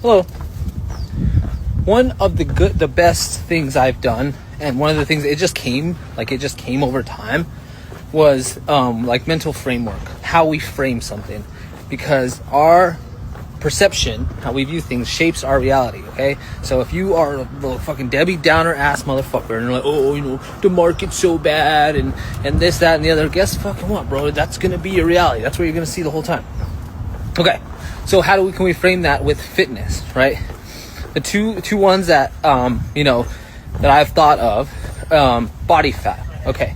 Hello. One of the best things I've done, and one of the things it just came over time, was like mental framework, how we frame something, because our perception, how we view things, shapes our reality. Okay, so if you are a little fucking Debbie Downer ass motherfucker, and you're like, oh, you know, the market's so bad, and this, that, and the other, guess fucking what, bro? That's gonna be your reality. That's what you're gonna see the whole time. Okay, so can we frame that with fitness, right? The two ones that that I've thought of, body fat. Okay,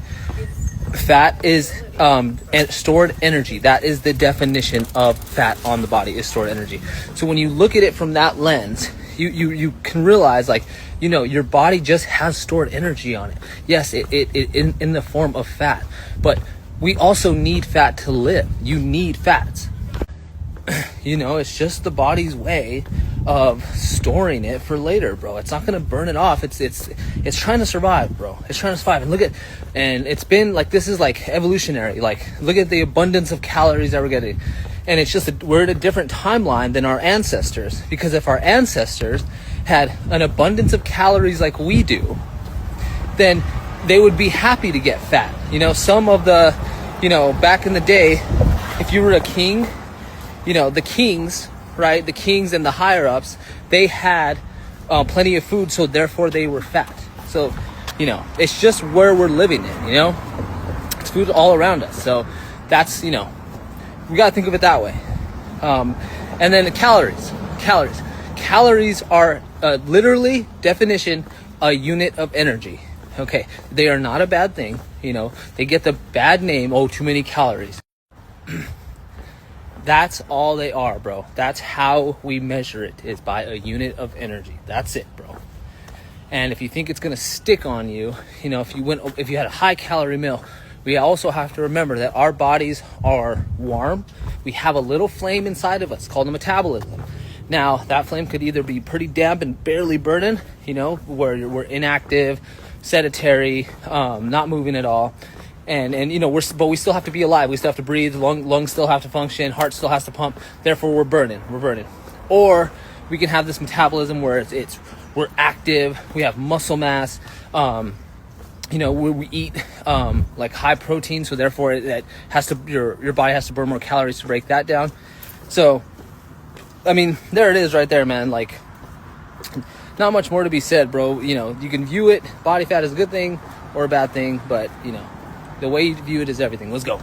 fat is stored energy. That is the definition of fat on the body, is stored energy. So when you look at it from that lens, you can realize, like, you know, your body just has stored energy on it. Yes, it in the form of fat, but we also need fat to live. You need fats. You know, it's just the body's way of storing it for later, bro. It's not gonna burn it off. It's trying to survive, bro. It's trying to survive. And it's been like, this is like evolutionary. Like, look at the abundance of calories that we're getting. And it's just we're at a different timeline than our ancestors. Because if our ancestors had an abundance of calories like we do, then they would be happy to get fat. You know, some of the, back in the day, if you were a king, the kings, right? The kings and the higher ups, they had plenty of food, so therefore they were fat. So, it's just where we're living in, it's food all around us. So that's, we got to think of it that way. And then the calories are literally, definition, a unit of energy. Okay. They are not a bad thing. They get the bad name, oh, too many calories. That's all they are, bro. That's how we measure it, is by a unit of energy. That's it, bro. And if you think it's gonna stick on you, if you had a high calorie meal, we also have to remember that our bodies are warm. We have a little flame inside of us called the metabolism. Now, that flame could either be pretty damp and barely burning, where we're inactive, sedentary, not moving at all. And but we still have to be alive. We still have to breathe. Lungs still have to function. Heart still has to pump. Therefore, we're burning. Or we can have this metabolism where we're active. We have muscle mass. Where we eat like high protein. So therefore, your body has to burn more calories to break that down. So, I mean, there it is, right there, man. Like, not much more to be said, bro. You can view it. Body fat is a good thing or a bad thing, but the way you view it is everything. Let's go.